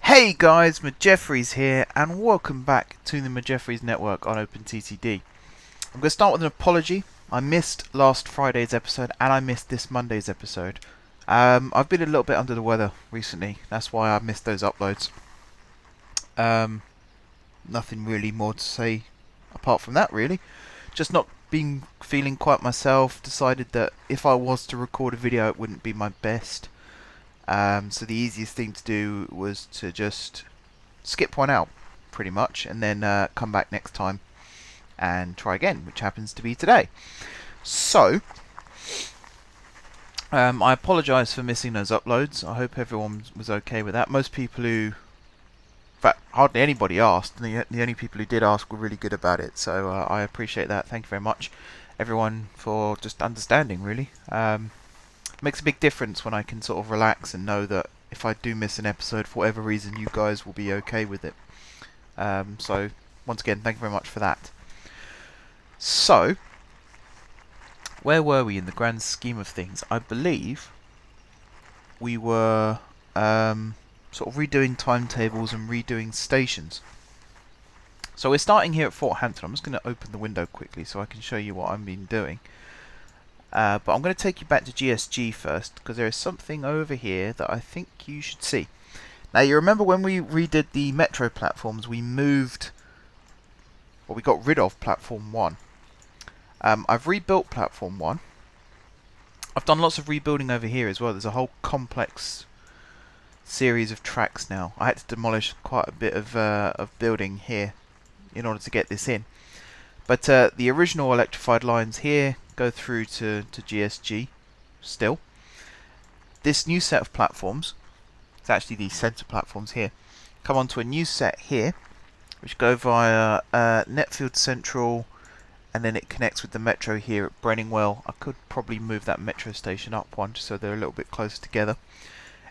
Hey guys, McJeffries here, and welcome back to the McJeffries Network on OpenTTD. I'm going to start with an apology. I missed last Friday's episode, and I missed this Monday's episode. I've been a little bit under the weather recently, that's why I missed those uploads. Nothing really more to say apart from that, really. Just not been feeling quite myself. Decided that if I was to record a video, it wouldn't be my best. So the easiest thing to do was to just skip one out, pretty much, and then come back next time and try again, which happens to be today. So, I apologise for missing those uploads. I hope everyone was okay with that. Most people who, in fact, hardly anybody asked, and the only people who did ask were really good about it, so I appreciate that. Thank you very much, everyone, for just understanding, really. Makes a big difference when I can sort of relax and know that if I do miss an episode for whatever reason, you guys will be okay with it. So, once again, thank you very much for that. So, where were we in the grand scheme of things? I believe we were sort of redoing timetables and redoing stations. So we're starting here at Fort Hampton. I'm just going to open the window quickly so I can show you what I've been doing. But I'm going to take you back to GSG first, because there is something over here that I think you should see. Now, you remember when we redid the metro platforms, we moved, or we got rid of platform 1. I've rebuilt platform 1. I've done lots of rebuilding over here as well. There's a whole complex series of tracks now. I had to demolish quite a bit of building here in order to get this in. But the original electrified lines here go through to GSG still. This new set of platforms, it's actually these centre platforms here, come onto a new set here, which go via Netfield Central, and then it connects with the metro here at Brenningwell. I could probably move that metro station up one just so they're a little bit closer together.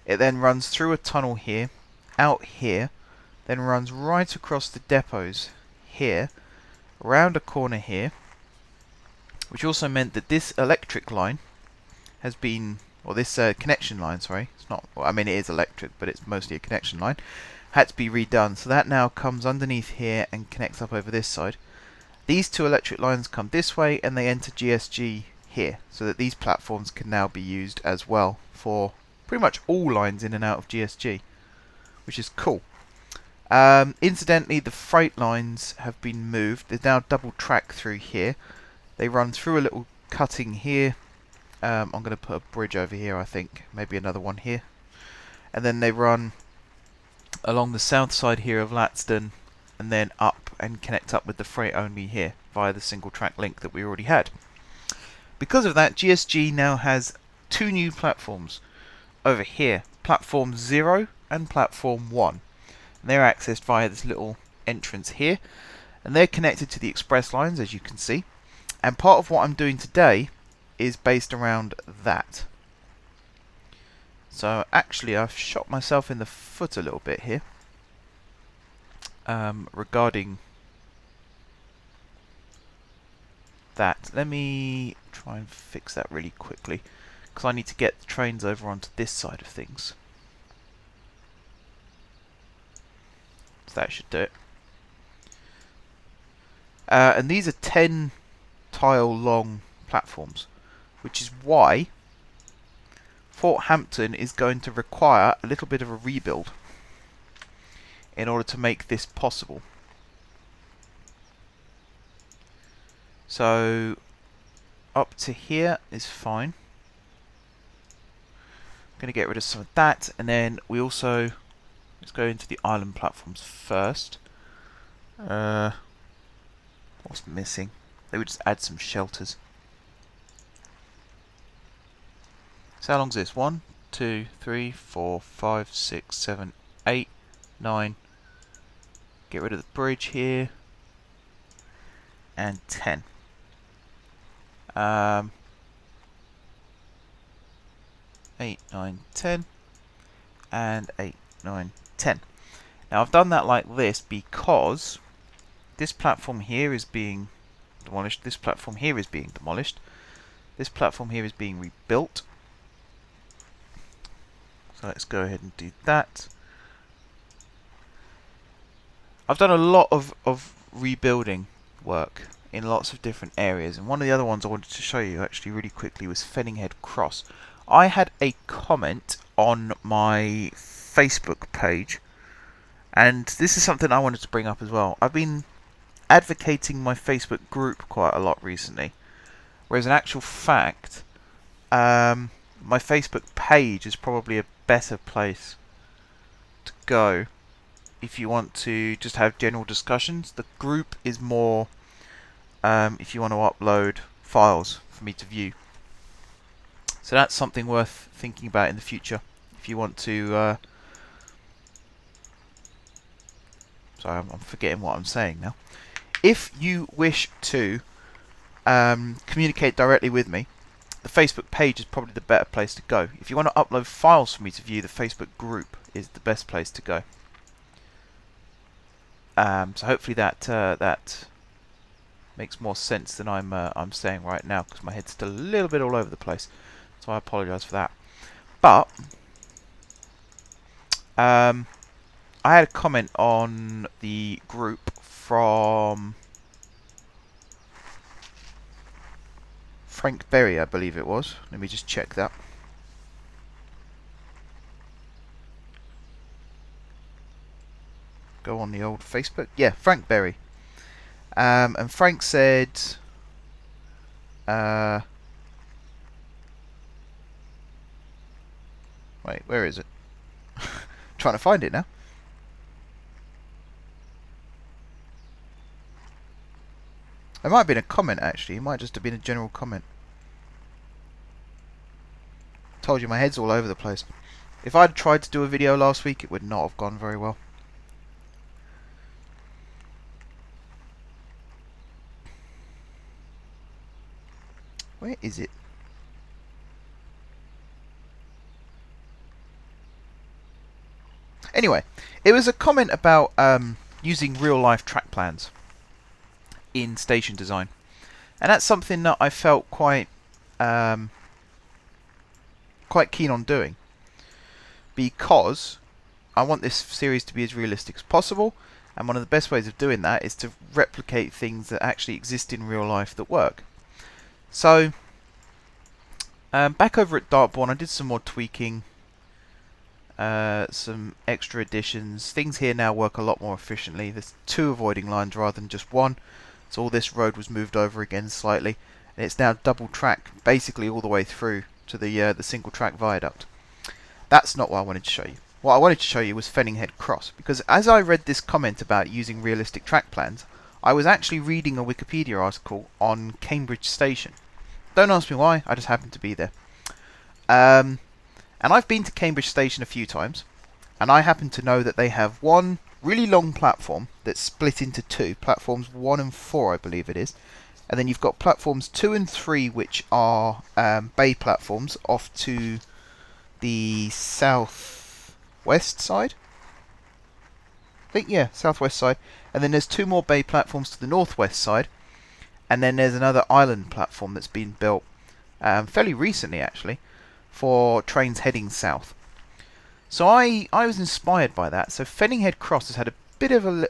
It then runs through a tunnel here, out here, then runs right across the depots here, around a corner here, which also meant that this electric line has been, or this connection line, sorry, it's not, well, I mean it is electric, but it's mostly a connection line, had to be redone. So that now comes underneath here and connects up over this side. These two electric lines come this way and they enter GSG here, so that these platforms can now be used as well for pretty much all lines in and out of GSG, which is cool. Incidentally, the freight lines have been moved. There's now double track through here. They run through a little cutting here. I'm going to put a bridge over here, I think. Maybe another one here. And then they run along the south side here of Latston and then up and connect up with the freight only here via the single track link that we already had. Because of that, GSG now has two new platforms over here. Platform 0 and Platform 1. And they're accessed via this little entrance here. And they're connected to the express lines, as you can see. And part of what I'm doing today is based around that. So actually I've shot myself in the foot a little bit here regarding that. Let me try and fix that really quickly, because I need to get the trains over onto this side of things. So that should do it. And these are 10 tile long platforms, which is why Fort Hampton is going to require a little bit of a rebuild in order to make this possible. So up to here is fine. I'm going to get rid of some of that, and then we also, let's go into the island platforms first. What's missing? They would just add some shelters. So how long is this? 1, 2, 3, 4, 5, 6, 7, 8, 9. Get rid of the bridge here. And 10. 8, 9, 10. And 8, 9, 10. Now I've done that like this because this platform here is being demolished. This platform here is being demolished. This platform here is being rebuilt. So let's go ahead and do that. I've done a lot of rebuilding work in lots of different areas, and one of the other ones I wanted to show you actually really quickly was Fenninghead Cross. I had a comment on my Facebook page, and this is something I wanted to bring up as well. I've been advocating my Facebook group quite a lot recently, whereas in actual fact, my Facebook page is probably a better place to go if you want to just have general discussions. The group is more if you want to upload files for me to view. So that's something worth thinking about in the future if you want to... sorry, I'm forgetting what I'm saying now. If you wish to communicate directly with me, the Facebook page is probably the better place to go. If you want to upload files for me to view, the Facebook group is the best place to go. So hopefully that makes more sense than I'm saying right now, because my head's still a little bit all over the place. So I apologise for that. But I had a comment on the group from Frank Berry, I believe it was. Let me just check that. Go on the old Facebook. Yeah, Frank Berry. And Frank said... wait, where is it? Trying to find it now. It might have been a comment, actually. It might just have been a general comment. Told you my head's all over the place. If I'd tried to do a video last week, it would not have gone very well. Where is it? Anyway, it was a comment about using real-life track plans in station design, and that's something that I felt quite keen on doing, because I want this series to be as realistic as possible, and one of the best ways of doing that is to replicate things that actually exist in real life that work. So back over at Dartbourne, I did some more tweaking, some extra additions. Things here now work a lot more efficiently. There's 2 avoiding lines rather than just 1. So all this road was moved over again slightly, and it's now double track basically all the way through to the single track viaduct. That's not what I wanted to show you. What I wanted to show you was Fenninghead Cross, because as I read this comment about using realistic track plans, I was actually reading a Wikipedia article on Cambridge Station. Don't ask me why, I just happened to be there. And I've been to Cambridge Station a few times, and I happen to know that they have one really long platform that's split into 2, platforms 1 and 4 I believe it is, and then you've got platforms 2 and 3 which are bay platforms off to the southwest side. I think, yeah, southwest side, and then there's 2 more bay platforms to the northwest side, and then there's another island platform that's been built fairly recently actually for trains heading south. So I was inspired by that. So Fenninghead Cross has had a bit of a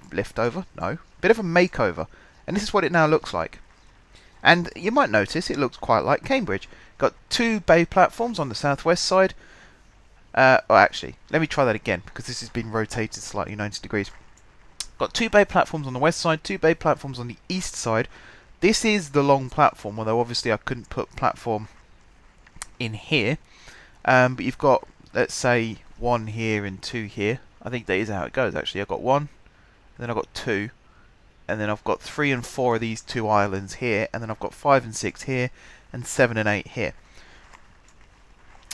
bit of a makeover, and this is what it now looks like. And you might notice it looks quite like Cambridge. Got 2 bay platforms on the southwest side. Oh, actually, let me try that again, because this has been rotated slightly 90 degrees. Got 2 bay platforms on the west side, 2 bay platforms on the east side. This is the long platform, although obviously I couldn't put platform in here. But you've got, let's say, 1 here and 2 here. I think that is how it goes actually. I've got 1, and then I've got 2, and then I've got 3 and 4 of these 2 islands here, and then I've got 5 and 6 here, and 7 and 8 here.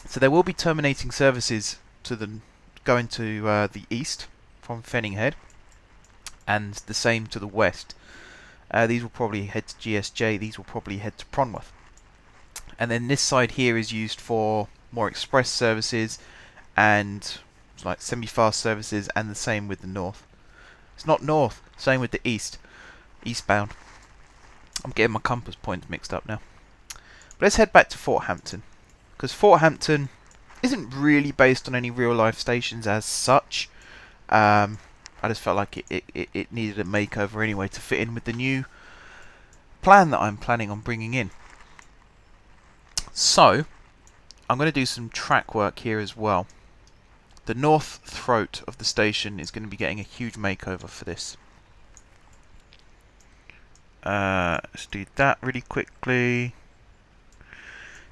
So there will be terminating services to going to the east from Fenninghead, and the same to the west. These will probably head to GSJ, these will probably head to Pronworth. And then this side here is used for more express services and like semi-fast services, and the same with the north. It's not north, same with the east. Eastbound. I'm getting my compass points mixed up now. But let's head back to Fort Hampton, because Fort Hampton isn't really based on any real life stations as such. I just felt like it needed a makeover anyway to fit in with the new plan that I'm planning on bringing in. So I'm going to do some track work here as well. The north throat of the station is going to be getting a huge makeover for this. Let's do that really quickly.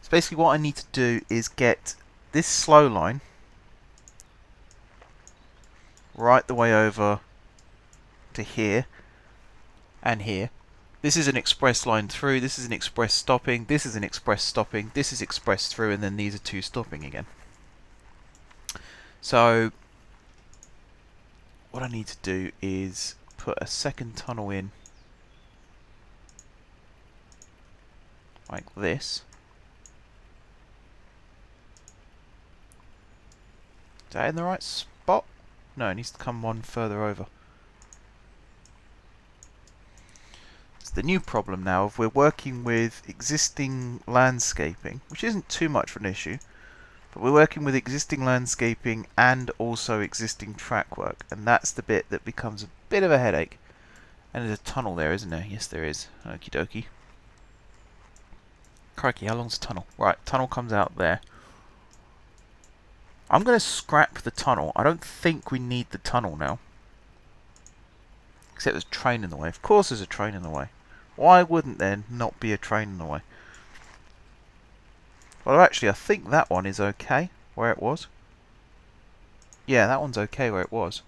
So basically what I need to do is get this slow line right the way over to here and here. This is an express line through, this is an express stopping, this is an express stopping, this is express through, and then these are two stopping again. So what I need to do is put a second tunnel in like this. Is that in the right spot? No, it needs to come one further over. It's the new problem now of we're working with existing landscaping, which isn't too much of an issue, but we're working with existing landscaping and also existing track work, and that's the bit that becomes a bit of a headache. And there's a tunnel there, isn't there? Yes, there is. Okie dokie. Crikey, how long's the tunnel? Right, tunnel comes out there. I'm going to scrap the tunnel. I don't think we need the tunnel now. Except there's a train in the way. Of course there's a train in the way. Why wouldn't there not be a train in the way? Well, actually, I think that one is okay where it was. Yeah, that one's okay where it was.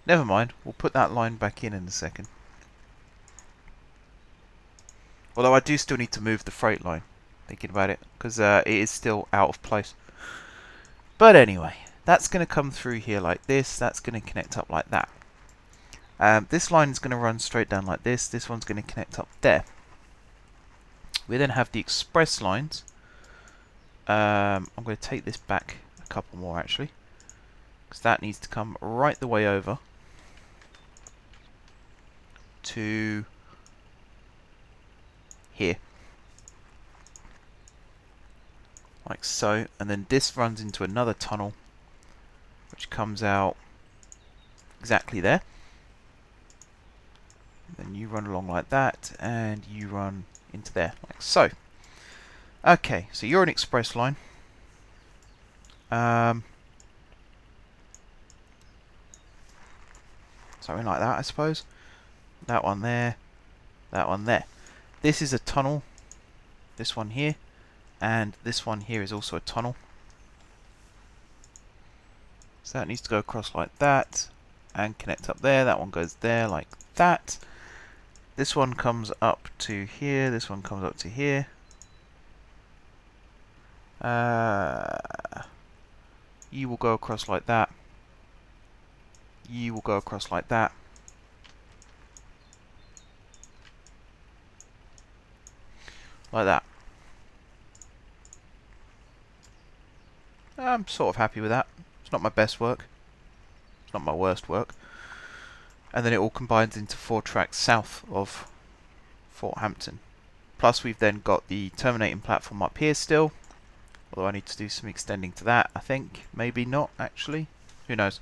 Never mind. We'll put that line back in a second. Although I do still need to move the freight line, thinking about it, because it is still out of place. But anyway, that's going to come through here like this. That's going to connect up like that. This line is going to run straight down like this. This one's going to connect up there. We then have the express lines. I'm going to take this back a couple more actually, because that needs to come right the way over to here. Like so, and then this runs into another tunnel which comes out exactly there. And then you run along like that, and you run into there, like so. Okay, so you're an express line. Something like that, I suppose. That one there, that one there. This is a tunnel, this one here, and this one here is also a tunnel. So that needs to go across like that and connect up there. That one goes there like that. This one comes up to here, this one comes up to here. You will go across like that. You will go across like that. Like that. I'm sort of happy with that. It's not my best work. It's not my worst work. And then it all combines into 4 tracks south of Fort Hampton. Plus we've then got the terminating platform up here still. Although I need to do some extending to that, I think. Maybe not, actually. Who knows?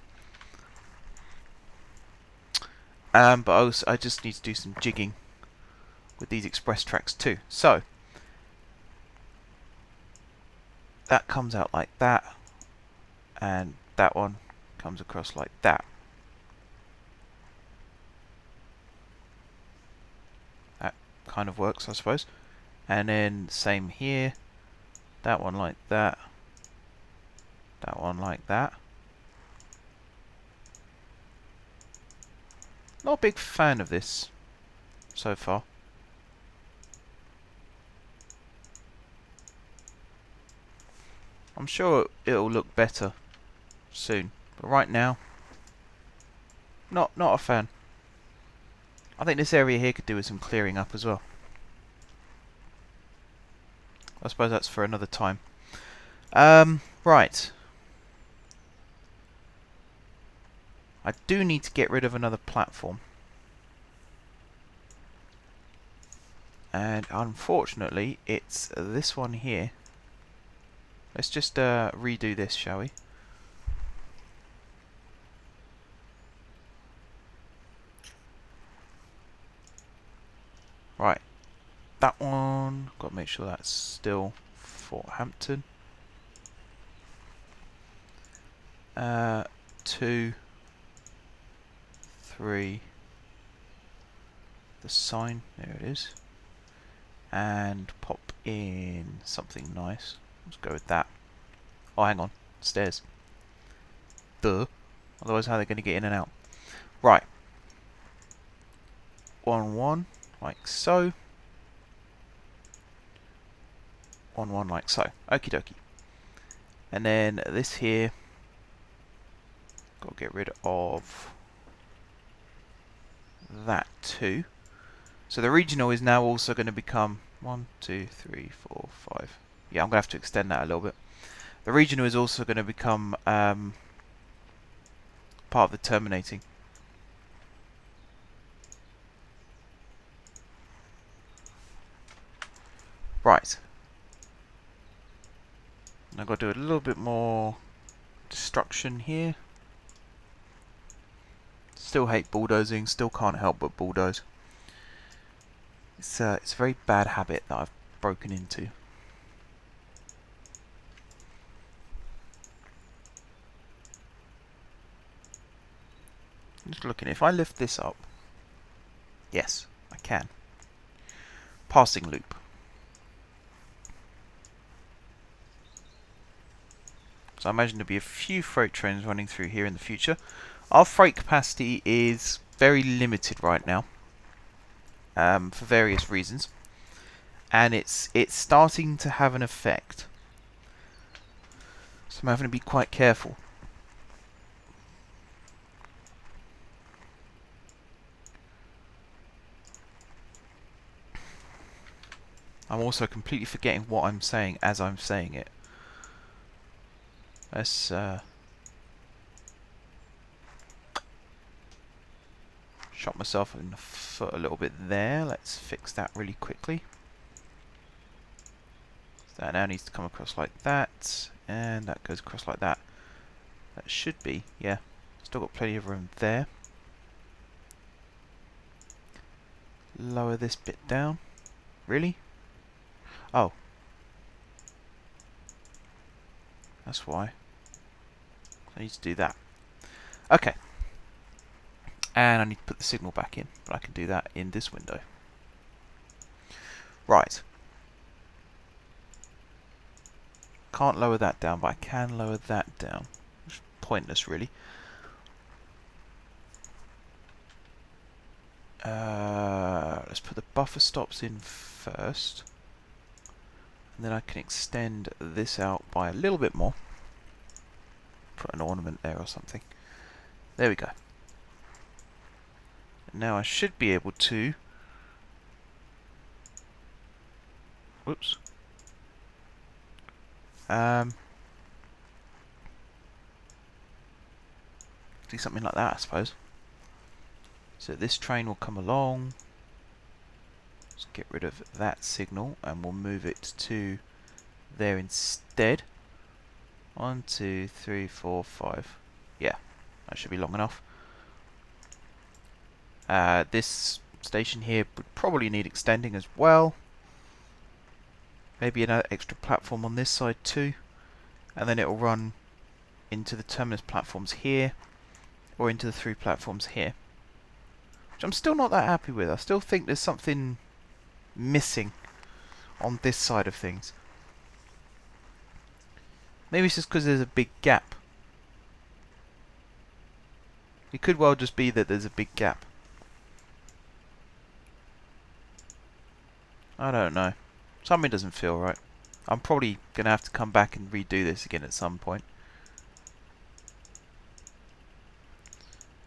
But also, I just need to do some jigging with these express tracks too. So, that comes out like that. And that one comes across like that. That kind of works, I suppose. And then same here. That one like that. That one like that. Not a big fan of this so far. I'm sure it'll look better soon, but right now, not a fan. I think this area here could do with some clearing up as well. I suppose that's for another time. Right. I do need to get rid of another platform. And unfortunately, it's this one here. Let's just redo this, shall we? Right, that one, got to make sure that's still Fort Hampton. 2, 3, the sign, there it is. And pop in something nice. Let's go with that. Oh, hang on, stairs. Duh. Otherwise, how are they going to get in and out? Right. 1, 1, like so. 1, 1, like so. Okie dokie. And then this here, got to get rid of that too. So the regional is now also going to become 1, 2, 3, 4, 5. Yeah, I'm going to have to extend that a little bit. The regional is also going to become part of the terminating. Right. I've got to do a little bit more destruction here. Still hate bulldozing, still can't help but bulldoze. It's a very bad habit that I've broken into. Just looking, if I lift this up, yes, I can. Passing loop. So I imagine there'll be a few freight trains running through here in the future. Our freight capacity is very limited right now, for various reasons, and it's starting to have an effect. So I'm having to be quite careful. I'm also completely forgetting what I'm saying as I'm saying it. Let's shot myself in the foot a little bit there. Let's fix that really quickly. So that now needs to come across like that, and that goes across like that. That should be, yeah. Still got plenty of room there. Lower this bit down. Really? Oh. That's why. I need to do that. Okay. And I need to put the signal back in, but I can do that in this window. Right. Can't lower that down, but I can lower that down. It's pointless, really. Let's put the buffer stops in first. And then I can extend this out by a little bit more. Put an ornament there or something. There we go. And now I should be able to... Whoops. Do something like that, I suppose. So this train will come along. Let's get rid of that signal and we'll move it to there instead. 1, 2, 3, 4, 5. Yeah, that should be long enough. This station here would probably need extending as well. Maybe another extra platform on this side too. And then it will run into the terminus platforms here, or into the 3 platforms here. Which I'm still not that happy with. I still think there's something missing on this side of things. Maybe it's just because there's a big gap. It could well just be that there's a big gap. I don't know. Something doesn't feel right. I'm probably going to have to come back and redo this again at some point.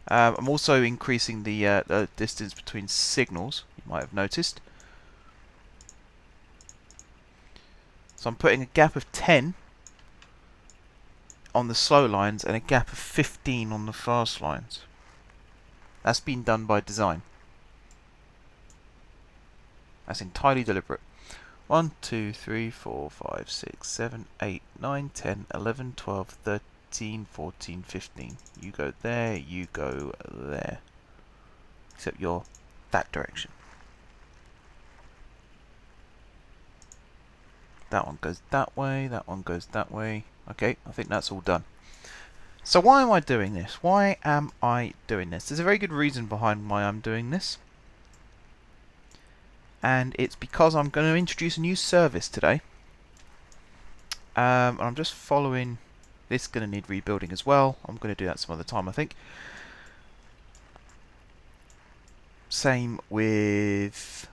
I'm also increasing the distance between signals, you might have noticed. So I'm putting a gap of 10 on the slow lines and a gap of 15 on the fast lines. That's been done by design. That's entirely deliberate. 1, 2, 3, 4, 5, 6, 7, 8, 9, 10, 11, 12, 13, 14, 15. You go there, you go there. Except you're that direction. That one goes that way, that one goes that way. Okay, I think that's all done. So why am I doing this? Why am I doing this? There's a very good reason behind why I'm doing this. And it's because I'm going to introduce a new service today. And I'm just following. This is going to need rebuilding as well. I'm going to do that some other time, I think. Same with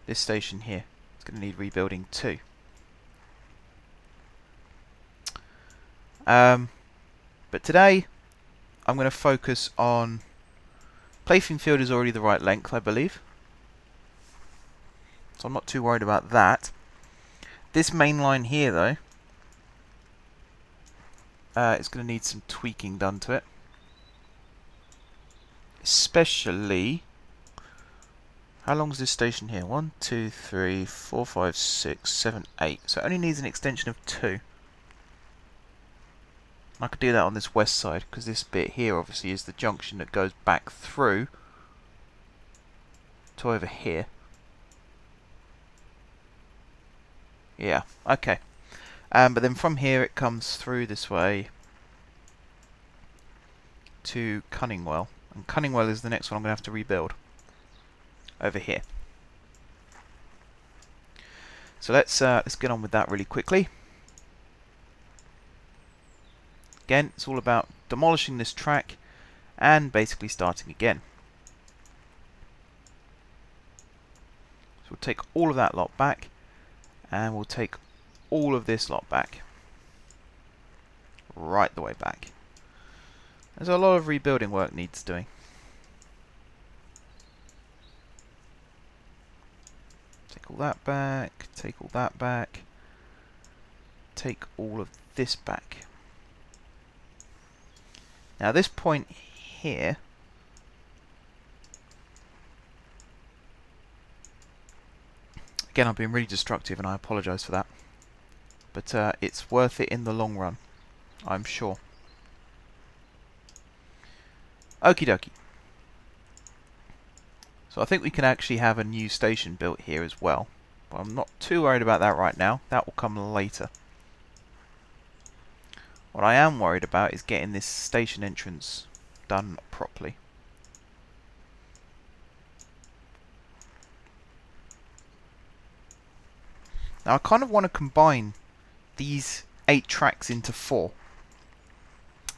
this station here. It's going to need rebuilding too. But today I'm going to focus on playing field is already the right length, I believe. So I'm not too worried about that. This main line here, though, it's going to need some tweaking done to it. Especially, how long is this station here? 1, 2, 3, 4, 5, 6, 7, 8. So it only needs an extension of 2. I could do that on this west side, because this bit here obviously is the junction that goes back through to over here. Yeah, okay. But then from here it comes through this way to Cunningwell. And Cunningwell is the next one I'm going to have to rebuild. Over here. So let's get on with that really quickly. Again, it's all about demolishing this track and basically starting again. So we'll take all of that lot back, and we'll take all of this lot back. Right the way back. There's a lot of rebuilding work needs doing. Take all that back, take all that back, take all of this back. Now this point here, again I've been really destructive and I apologise for that, but it's worth it in the long run, I'm sure. Okie dokie. So I think we can actually have a new station built here as well, but I'm not too worried about that right now. That will come later. What I am worried about is getting this station entrance done properly. Now I kind of want to combine these 8 tracks into 4.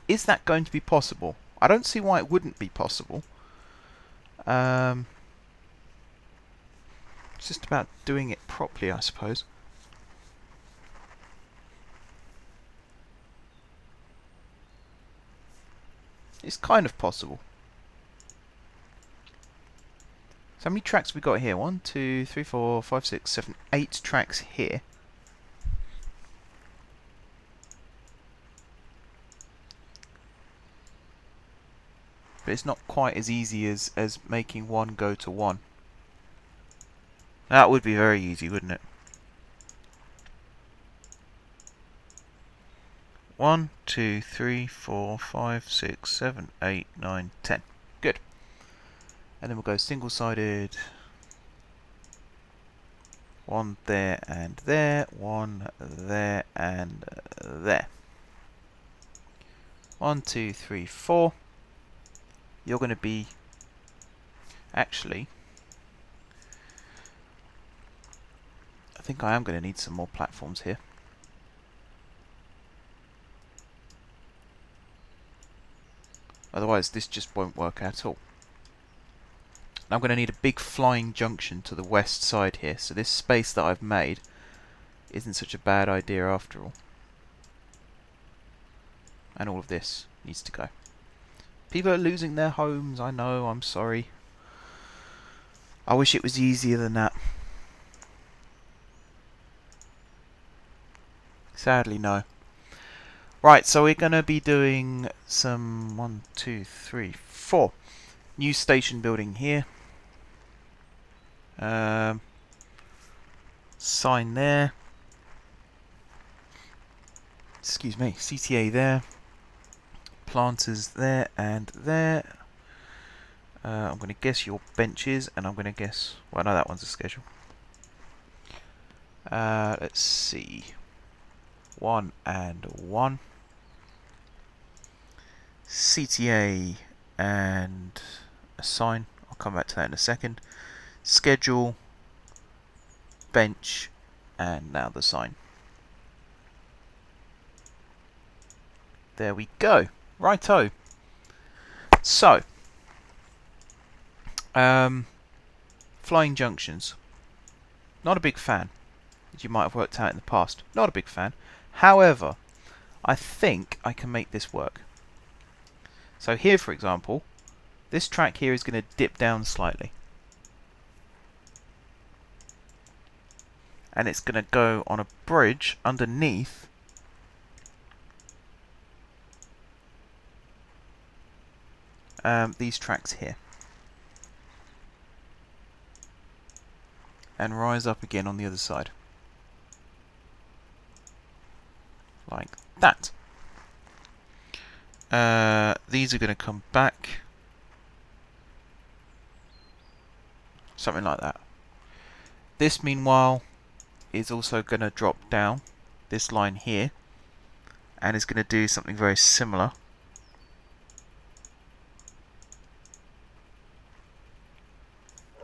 Is that going to be possible? I don't see why it wouldn't be possible. It's just about doing it properly, I suppose. It's kind of possible. So how many tracks we got here? 1, 2, 3, 4, 5, 6, 7, 8 tracks here. But it's not quite as easy as making one go to one. That would be very easy, wouldn't it? 1, 2, 3, 4, 5, 6, 7, 8, 9, 10. Good. And then we'll go single-sided. 1 there and there. 1 there and there. 1, 2, 3, 4. You're going to be... Actually, I think I am going to need some more platforms here. Otherwise this just won't work at all. I'm going to need a big flying junction to the west side here, so this space that I've made isn't such a bad idea after all. And all of this needs to go. People are losing their homes, I know, I'm sorry. I wish it was easier than that. Sadly, no. Right, so we're going to be doing some 1, 2, 3, 4 new station building here. Sign there. Excuse me, CTA there. Planters there and there. I'm going to guess your benches, and I'm going to guess... Well, no, that one's a schedule. Let's see. 1 and 1. CTA and assign. I'll come back to that in a second. Schedule, bench, and now the sign. There we go. Righto. So, flying junctions. Not a big fan, as you might have worked out in the past. Not a big fan. However, I think I can make this work. So here, for example, this track here is going to dip down slightly. And it's going to go on a bridge underneath these tracks here. And rise up again on the other side. Like that. These are going to come back. Something like that. This, meanwhile, is also going to drop down this line here. And is going to do something very similar.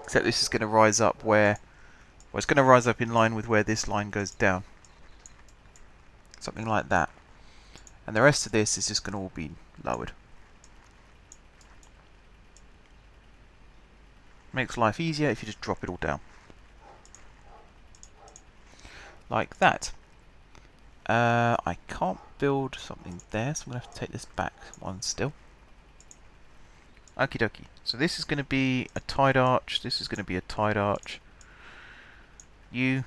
Except this is going to rise up where... Well, it's going to rise up in line with where this line goes down. Something like that. And the rest of this is just going to all be lowered. Makes life easier if you just drop it all down. Like that. I can't build something there, so I'm going to have to take this back one still. Okie dokie. So this is going to be a tied arch, this is going to be a tied arch. You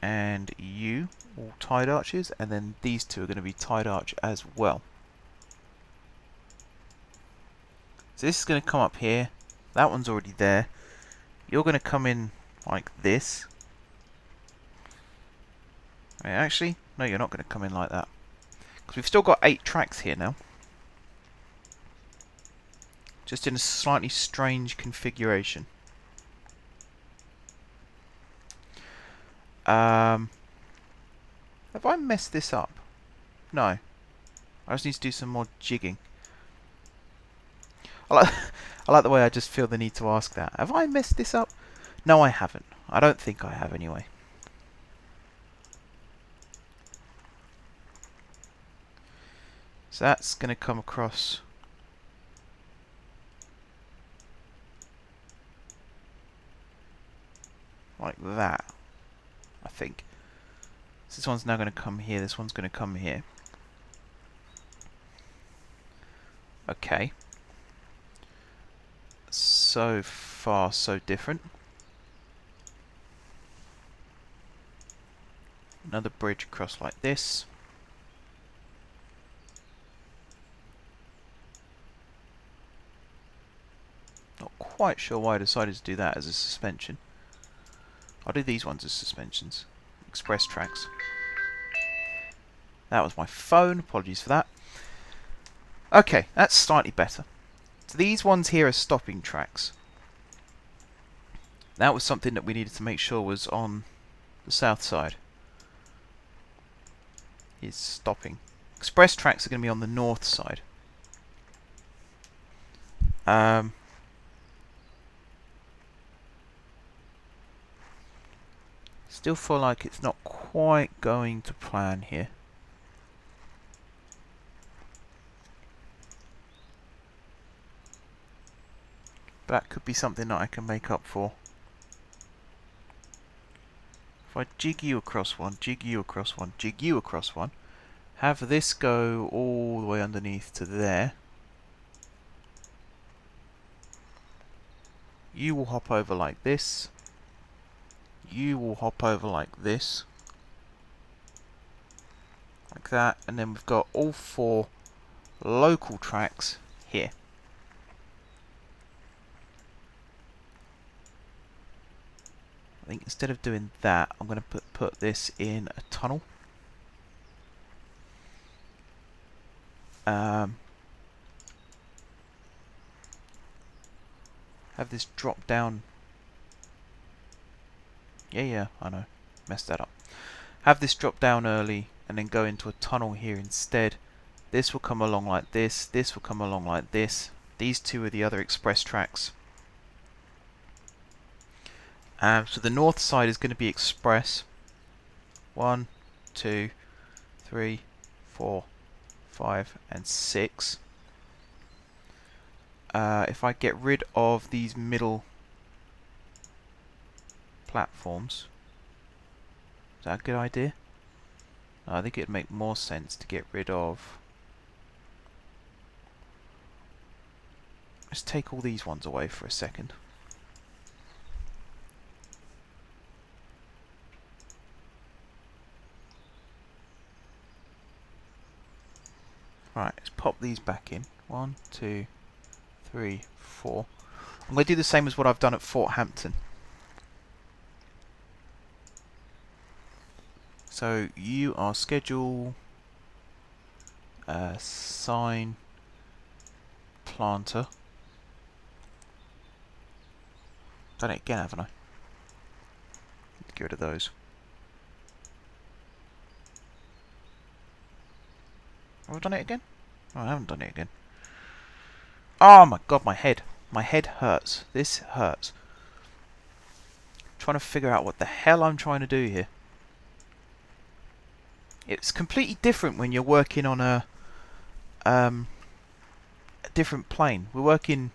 and you, all tied arches, and then these two are going to be tied arch as well. So this is going to come up here, that one's already there. You're going to come in like this. Wait, actually, no, you're not going to come in like that. Because we've still got 8 tracks here now. Just in a slightly strange configuration. Have I messed this up? No. I just need to do some more jigging. I like the way I just feel the need to ask that. Have I messed this up? No, I haven't. I don't think I have anyway. So that's going to come across. Like that, I think. So this one's now going to come here, this one's going to come here. Okay. So far, so different. Another bridge across like this. Not quite sure why I decided to do that as a suspension. I'll do these ones as suspensions. Express tracks. That was my phone, apologies for that. Okay, that's slightly better. So these ones here are stopping tracks. That was something that we needed to make sure was on the south side. Is stopping. Express tracks are going to be on the north side. Still feel like it's not quite going to plan here. That could be something that I can make up for. If I jig you across one, jig you across one, jig you across one, have this go all the way underneath to there. You will hop over like this. You will hop over like this. Like that. And then we've got all 4 local tracks here. I think instead of doing that, I'm going to put this in a tunnel. Have this drop down. Yeah, I know. messed that up. Have this drop down early and then go into a tunnel here instead. This will come along like this. This will come along like this. These two are the other express tracks. So the north side is going to be express. 1, 2, 3, 4, 5, and 6. If I get rid of these middle platforms, is that a good idea? I think it'd make more sense to get rid of... Let's take all these ones away for a second. Right, let's pop these back in. 1, 2, 3, 4. I'm going to do the same as what I've done at Fort Hampton. So you are schedule, sign, planter. Done it again, haven't I? Get rid of those. Have I done it again? Oh, I haven't done it again. Oh my god, my head. My head hurts. This hurts. I'm trying to figure out what the hell I'm trying to do here. It's completely different when you're working on a different plane. We're working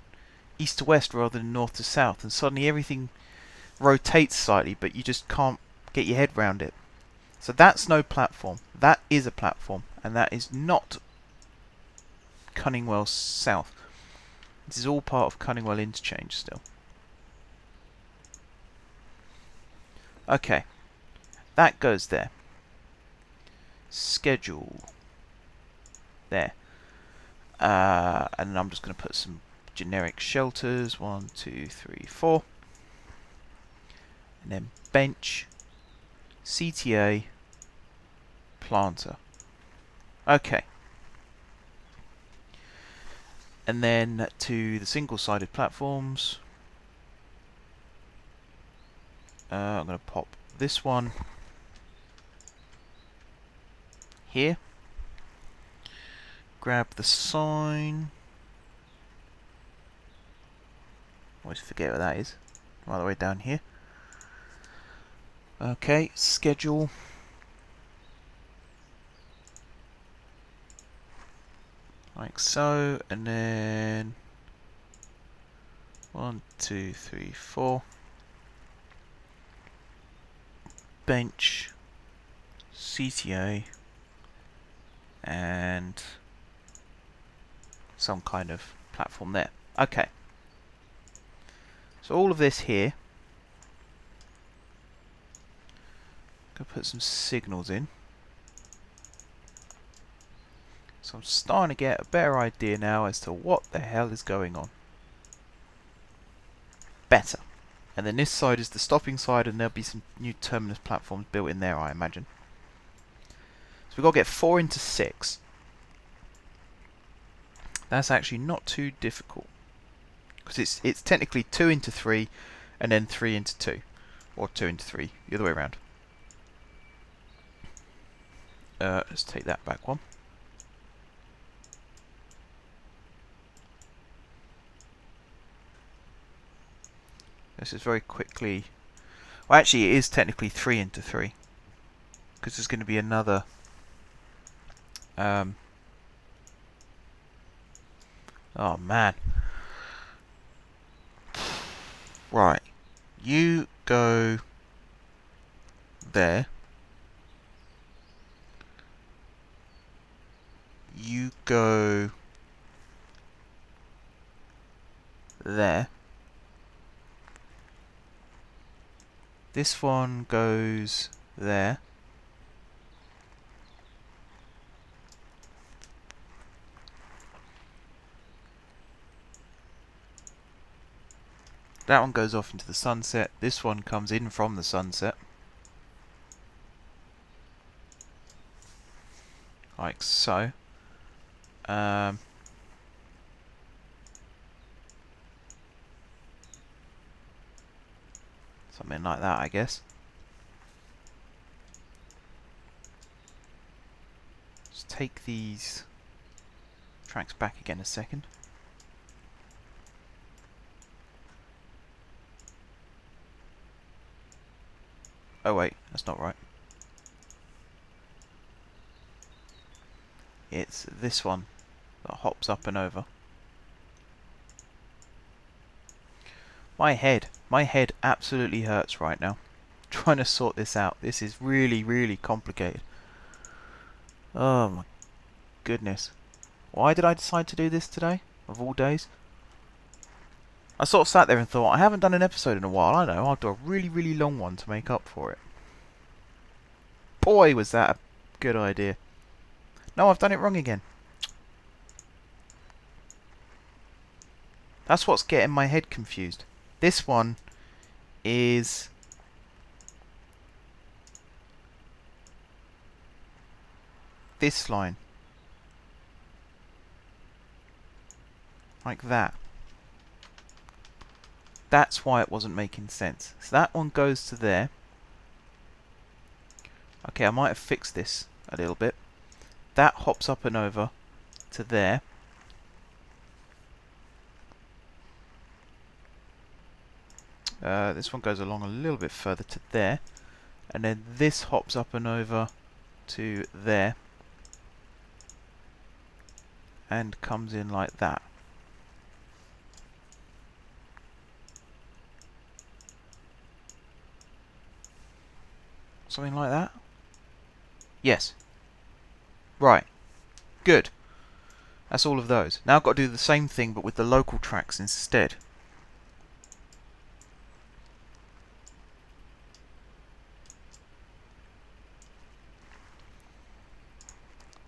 east to west rather than north to south, and suddenly everything rotates slightly, but you just can't get your head round it. So that's no platform. That is a platform, and that is not Cunningwell South. This is all part of Cunningwell Interchange still. Okay, that goes there. Schedule there. And I'm just going to put some generic shelters. 1, 2, 3, 4. And then bench, CTA, planter. Okay. And then to the single-sided platforms. I'm going to pop this one here. Grab the sign. Always forget what that is. Right the way down here. Okay, schedule. Like so, and then 1, 2, 3, 4. Bench, CTA, and some kind of platform there. Okay. So all of this here. Go put some signals in. So I'm starting to get a better idea now as to what the hell is going on. Better. And then this side is the stopping side, and there'll be some new terminus platforms built in there, I imagine. So we've got to get 4 into 6. That's actually not too difficult. Because it's technically 2 into 3, and then 3 into 2. Or 2 into 3, the other way around. Let's take that back one. This is very quickly... Well, actually, it is technically 3 into 3. Because there's going to be another... oh, man. Right. You go... there. You go... there. This one goes there. That one goes off into the sunset. This one comes in from the sunset. Like so. Something like that, I guess. just take these tracks back again a second. Oh wait, that's not right. It's this one that hops up and over. My head absolutely hurts right now. Trying to sort this out. This is really, really complicated. Oh my goodness. Why did I decide to do this today, of all days? I sort of sat there and thought, I haven't done an episode in a while. I know, I'll do a really, really long one to make up for it. Boy, was that a good idea. No, I've done it wrong again. That's what's getting my head confused. This one is this line. Like that. That's why it wasn't making sense. So that one goes to there. Okay, I might have fixed this a little bit. That hops up and over to there. This one goes along a little bit further to there. And then this hops up and over to there. And comes in like that. Something like that? Yes. Right. Good. That's all of those. Now I've got to do the same thing but with the local tracks instead.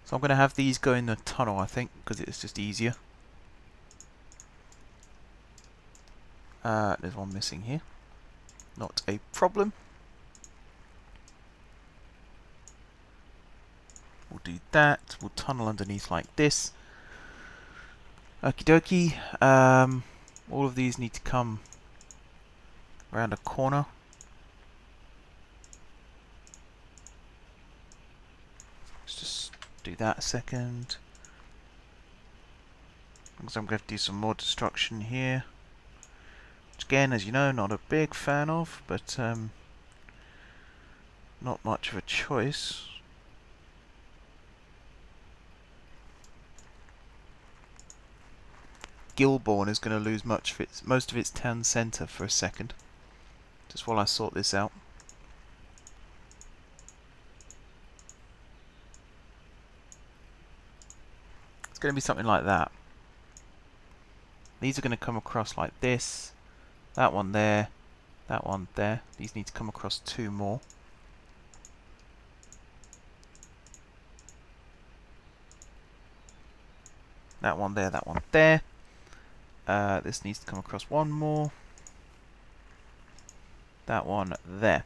So I'm going to have these go in the tunnel, I think, because it's just easier. There's one missing here. Not a problem. We'll do that. We'll tunnel underneath like this. Okie dokie. All of these need to come around a corner. Let's just do that a second. Because I'm going to have to do some more destruction here. Which again, as you know, not a big fan of, but not much of a choice. Gilbourne is going to lose most of its town centre for a second. Just while I sort this out. It's going to be something like that. These are going to come across like this. That one there. That one there. These need to come across two more. That one there, that one there. This needs to come across one more. That one there.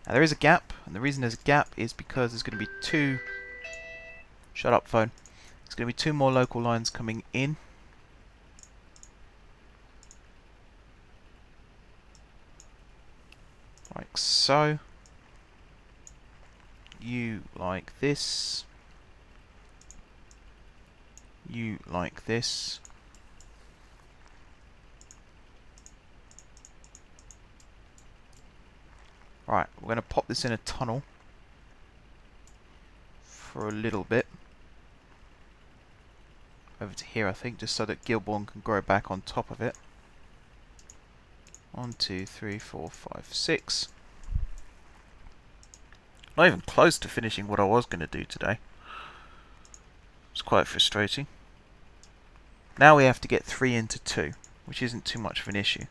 Now there is a gap, and the reason there's a gap is because there's going to be two... Shut up, phone. There's going to be two more local lines coming in. Like so. You like this. You like this. Right, we're going to pop this in a tunnel for a little bit. Over to here, I think, just so that Gilbourne can grow back on top of it. 1, 2, 3, 4, 5, 6. Not even close to finishing what I was going to do today. It's quite frustrating. Now we have to get 3 into 2, which isn't too much of an issue.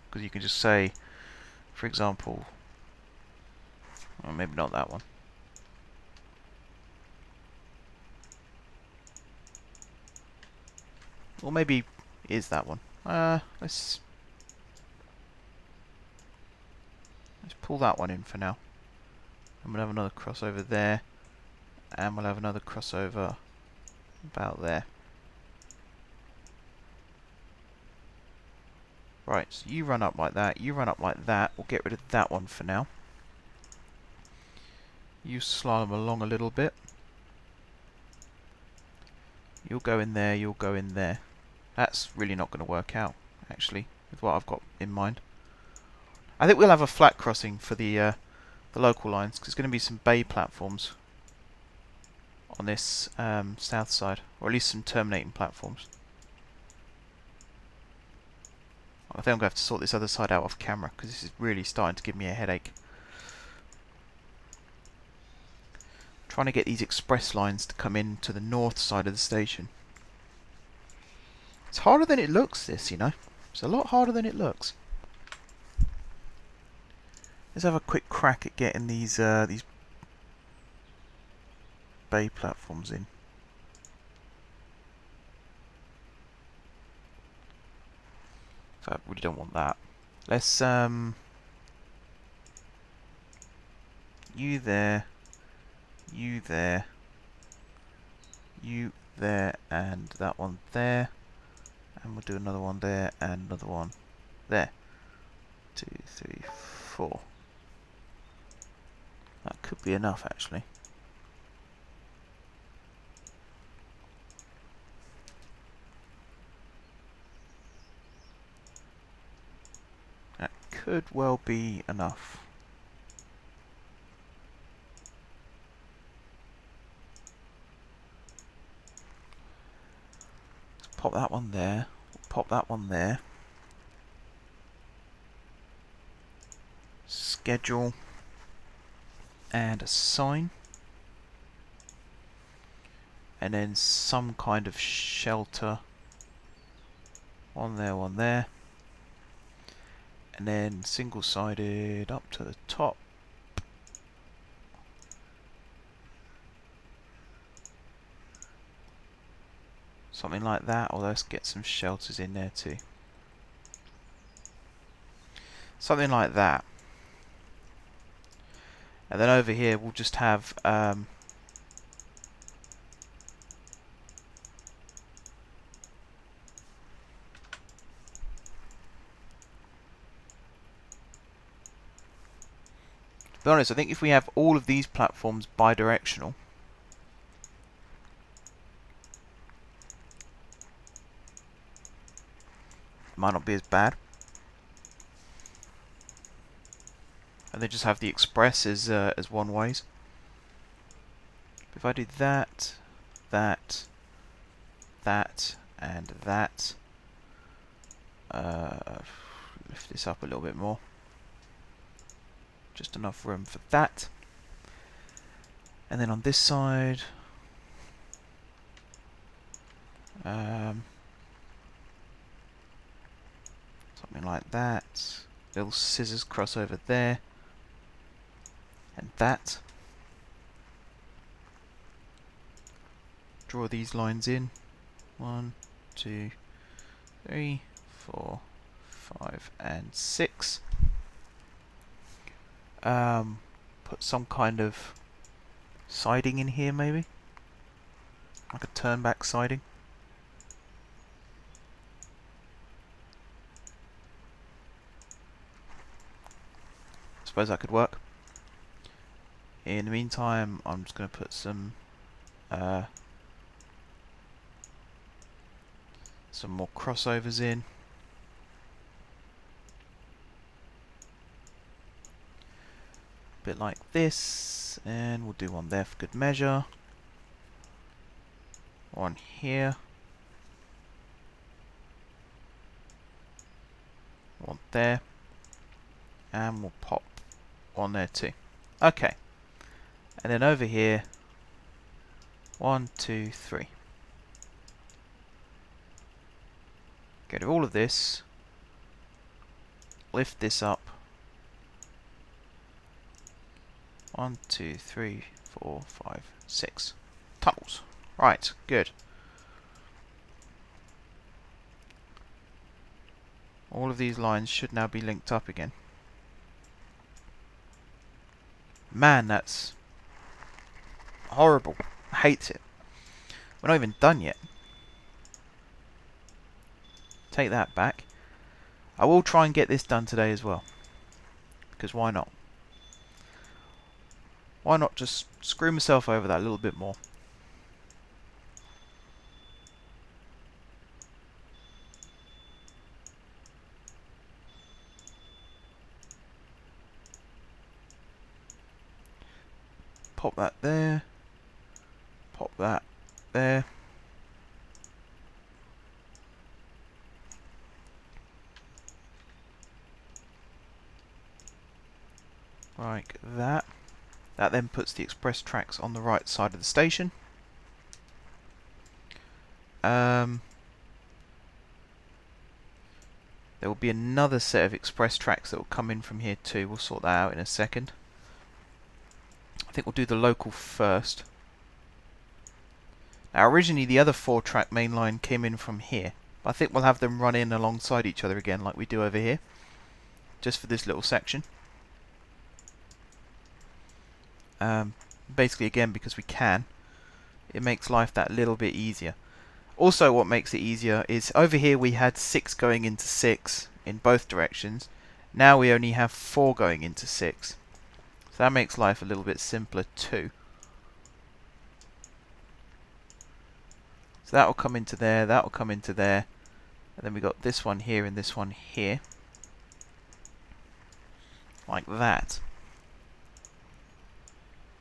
Because you can just say, for example, well, maybe not that one. Or maybe it is that one. Let's pull that one in for now. And we'll have another crossover there. And we'll have another crossover about there. Right, so you run up like that, you run up like that. We'll get rid of that one for now. You slalom along a little bit. You'll go in there, you'll go in there. That's really not going to work out, actually, with what I've got in mind. I think we'll have a flat crossing for the local lines, because there's going to be some bay platforms on this south side, or at least some terminating platforms. I think I'm going to have to sort this other side out off camera, because this is really starting to give me a headache. Trying to get these express lines to come in to the north side of the station. It's harder than it looks, this, you know. It's a lot harder than it looks. Let's have a quick crack at getting these bay platforms in. So I really don't want that. Let's you there, you there, you there, and that one there, and we'll do another one there and another one there. 2, 3, 4. That could be enough, actually. That could well be enough. Let's pop that one there. Pop that one there. Schedule. And assign. And then some kind of shelter. One there, one there. And then single-sided up to the top. Something like that, or let's get some shelters in there too. Something like that. And then over here we'll just have to be honest, I think if we have all of these platforms bi-directional, it might not be as bad. And then just have the express as one ways. If I do that, that, that, and that, lift this up a little bit more. Just enough room for that. And then on this side, something like that. Little scissors crossover there. And that. Draw these lines in. 1, 2, 3, 4, 5, and 6. Put some kind of siding in here, maybe, like a turn-back siding. Suppose that could work. In the meantime, I'm just going to put some more crossovers in. Bit like this, and we'll do one there for good measure. One here. One there. And we'll pop one there too. Okay. And then over here, 1, 2, 3. Get rid of all of this. Lift this up. 1, 2, 3, 4, 5, 6. Tunnels. Right, good. All of these lines should now be linked up again. Man, that's horrible. I hate it. We're not even done yet. Take that back. I will try and get this done today as well. Because why not? Why not just screw myself over that a little bit more? pop that there. Pop that there. Like that. That then puts the express tracks on the right side of the station. There will be another set of express tracks that will come in from here too. We'll sort that out in a second. I think we'll do the local first. Now originally the other 4-track main line came in from here. I think we'll have them run in alongside each other again like we do over here. Just for this little section. Basically again because we can. It makes life that little bit easier. Also what makes it easier is over here we had 6 going into 6 in both directions. Now we only have 4 going into 6. So that makes life a little bit simpler too. So that will come into there, that will come into there. And then we got this one here and this one here. Like that.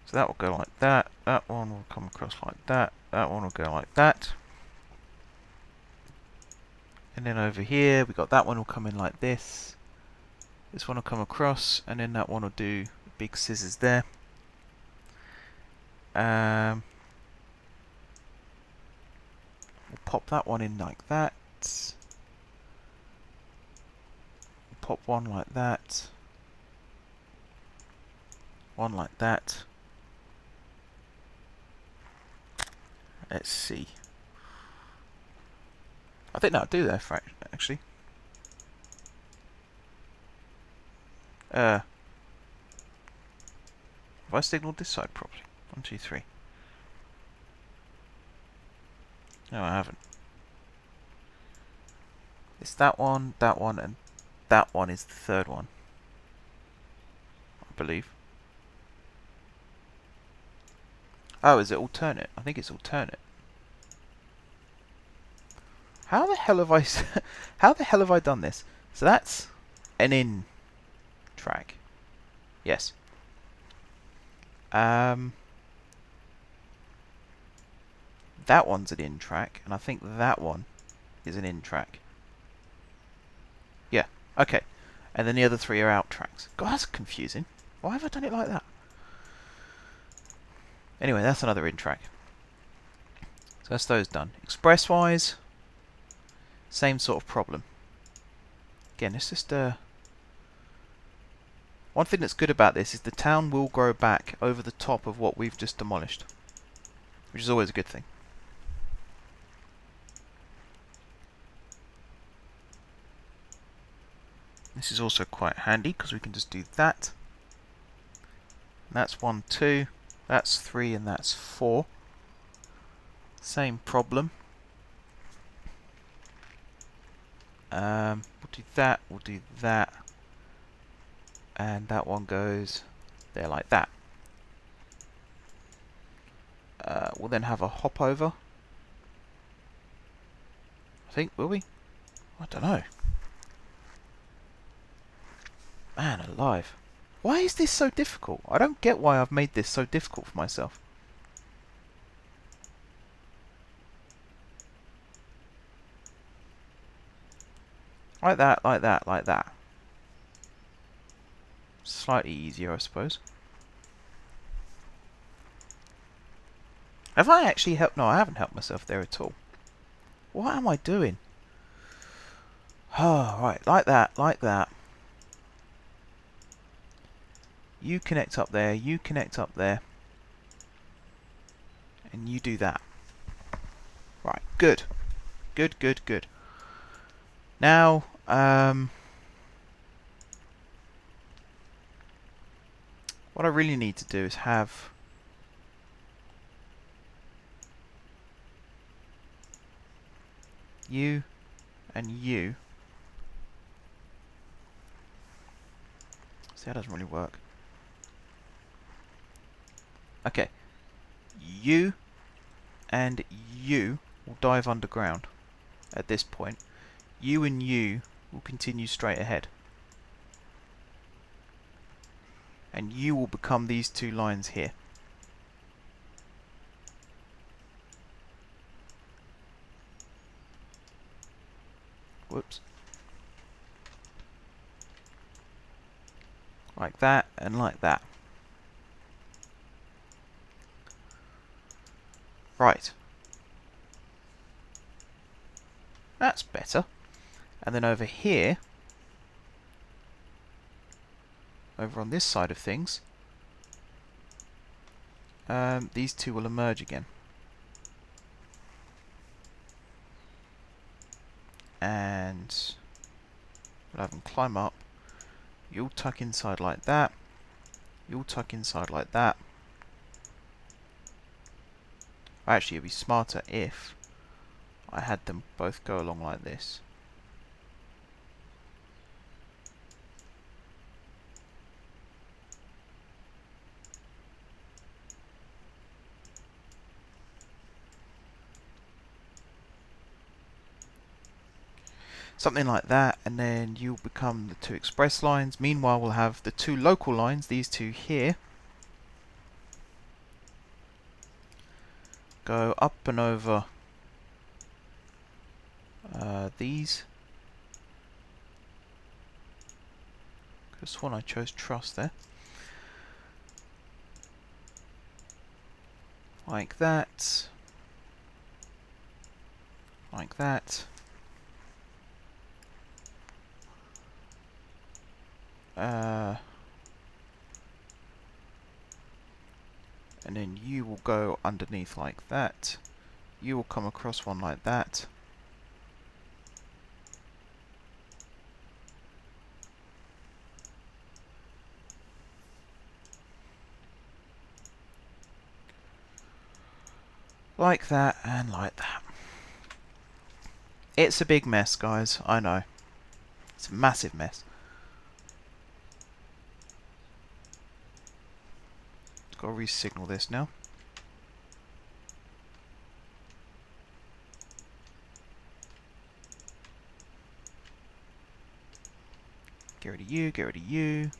So that will go like that. That one will come across like that. That one will go like that. And then over here, we got that one will come in like this. This one will come across, and then that one will do big scissors there. We'll pop that one in like that. We'll pop one like that. One like that. Let's see. I think that'll do there, actually. Have I signalled this side properly? 1, 2, 3. No, I haven't. It's that one, and that one is the third one. I believe. Oh, is it alternate? I think it's alternate. How the hell have I how the hell have I done this? So that's an in track. Yes. That one's an in track, and I think that one is an in track. Yeah, okay. And then the other 3 are out tracks. God, that's confusing. Why have I done it like that? Anyway, that's another in track. So that's those done. Express-wise, same sort of problem. Again, it's just one thing that's good about this is the town will grow back over the top of what we've just demolished, which is always a good thing. This is also quite handy because we can just do that. And that's 1, 2, that's 3, and that's 4. Same problem. We'll do that, and that one goes there like that. We'll then have a hop over. I think, will we? I don't know. Man alive. Why is this so difficult? I don't get why I've made this so difficult for myself. Like that, like that, like that. Slightly easier, I suppose. Have I actually helped? No, I haven't helped myself there at all. What am I doing? Oh, right, like that, like that. You connect up there, you connect up there. And you do that. Right, good. Good, good, good. Now, what I really need to do is have you and you. See, that doesn't really work. Okay. You and you will dive underground at this point. You and you will continue straight ahead. And you will become these 2 lines here. Whoops. Like that and like that. Right. That's better. And then over here, over on this side of things, these two will emerge again. And we'll have them climb up. You'll tuck inside like that. You'll tuck inside like that. Actually, it'd be smarter if I had them both go along like this. Something like that, and then you'll become the two express lines. Meanwhile, we'll have the two local lines, these two here, go up and over these. This one I chose trust there. Like that. Like that. And then you will go underneath like that. You will come across one like that. Like that and like that. It's a big mess, guys, I know. It's a massive mess. Got to re-signal this now. Get rid of you, get rid of you.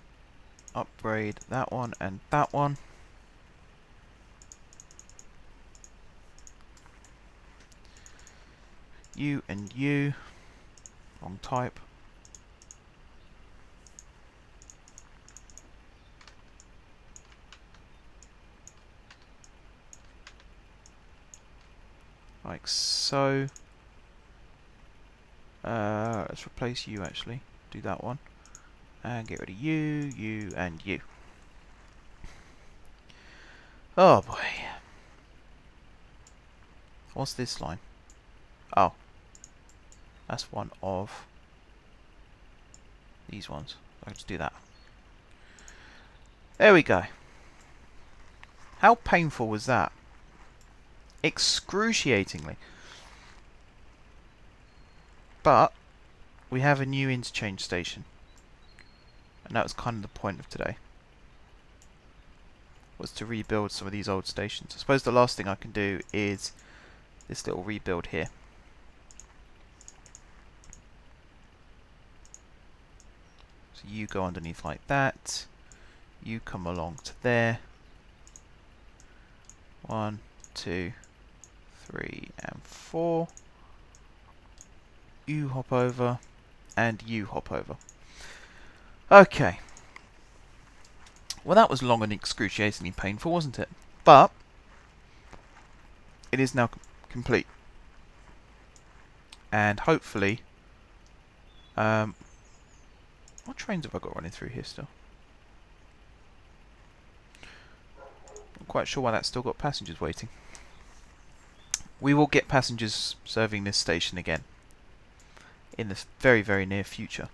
Upgrade that one and that one. You and you. Wrong type. Like so. Let's replace you actually. Do that one. And get rid of you, you, and you. Oh boy. What's this line? Oh. That's one of these ones. I'll just do that. There we go. How painful was that? Excruciatingly. But we have a new interchange station. And that was kind of the point of today. Was to rebuild some of these old stations. I suppose the last thing I can do is this little rebuild here. So you go underneath like that. You come along to there. 1, 2, 3, and 4. You hop over, and you hop over. Okay. Well, that was long and excruciatingly painful, wasn't it? But it is now complete. And hopefully... what trains have I got running through here still? Not quite sure why that's still got passengers waiting. We will get passengers serving this station again in the very, very near future.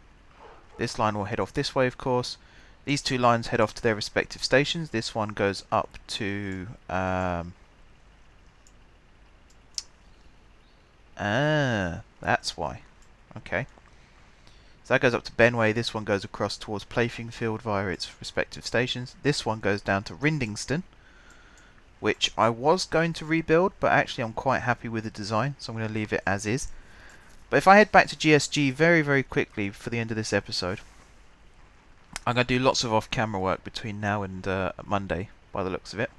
This line will head off this way, of course. These two lines head off to their respective stations. This one goes up to... that's why. Okay. So that goes up to Benway. This one goes across towards Playthingfield via its respective stations. This one goes down to Rindingstone, which I was going to rebuild, but actually I'm quite happy with the design, so I'm going to leave it as is. But if I head back to GSG very, very quickly for the end of this episode, I'm going to do lots of off-camera work between now and Monday, by the looks of it.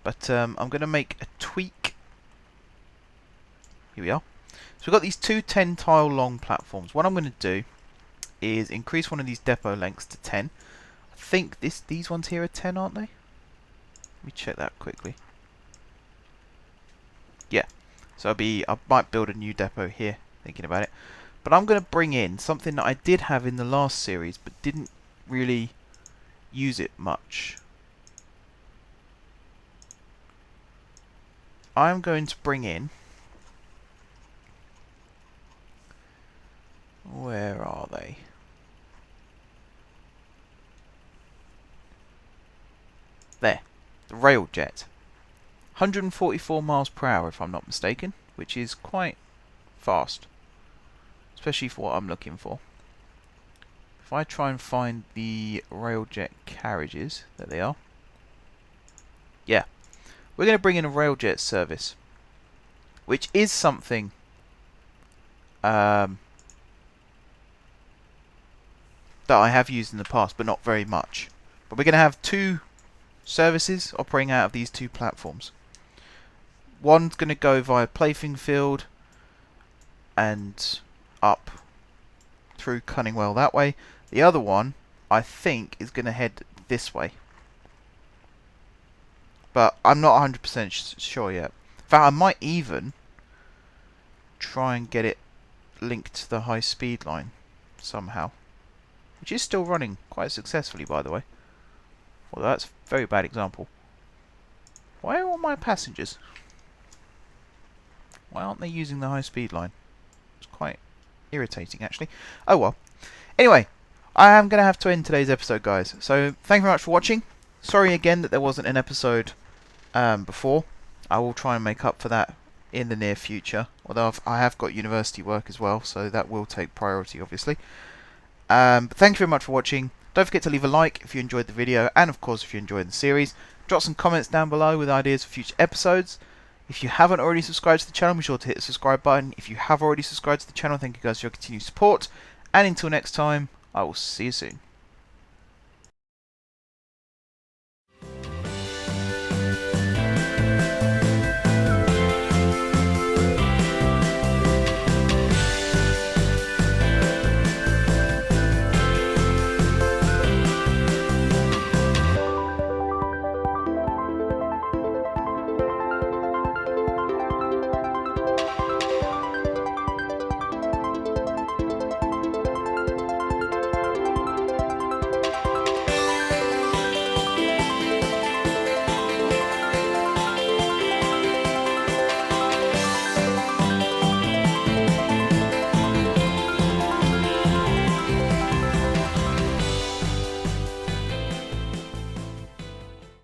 But I'm going to make a tweak. Here we are. So we've got these two 10 tile long platforms. What I'm going to do is increase one of these depot lengths to 10. I think these ones here are 10, aren't they? Let me check that quickly. Yeah. So I might build a new depot here, thinking about it. But I'm going to bring in something that I did have in the last series, but didn't really use it much. I'm going to bring in... Where are they? There. The Railjet. 144 miles per hour, if I'm not mistaken, which is quite fast. Especially for what I'm looking for. If I try and find the Railjet carriages, there they are. Yeah. We're going to bring in a Railjet service, which is something that I have used in the past, but not very much. But we're going to have two services operating out of these two platforms. One's going to go via Plaything Field and up through Cunningwell that way. The other one, I think, is going to head this way. But I'm not 100% sure yet. In fact, I might even try and get it linked to the high speed line somehow. Which is still running quite successfully, by the way. Although that's a very bad example. Why are all my passengers? Why aren't they using the high speed line? It's quite irritating, actually. Oh well. Anyway, I am going to have to end today's episode, guys. So, thank you very much for watching. Sorry again that there wasn't an episode before. I will try and make up for that in the near future. Although I have got university work as well, so that will take priority, obviously. But thank you very much for watching. Don't forget to leave a like if you enjoyed the video, and of course if you enjoyed the series. Drop some comments down below with ideas for future episodes. If you haven't already subscribed to the channel, be sure to hit the subscribe button. If you have already subscribed to the channel, thank you guys for your continued support. And until next time, I will see you soon.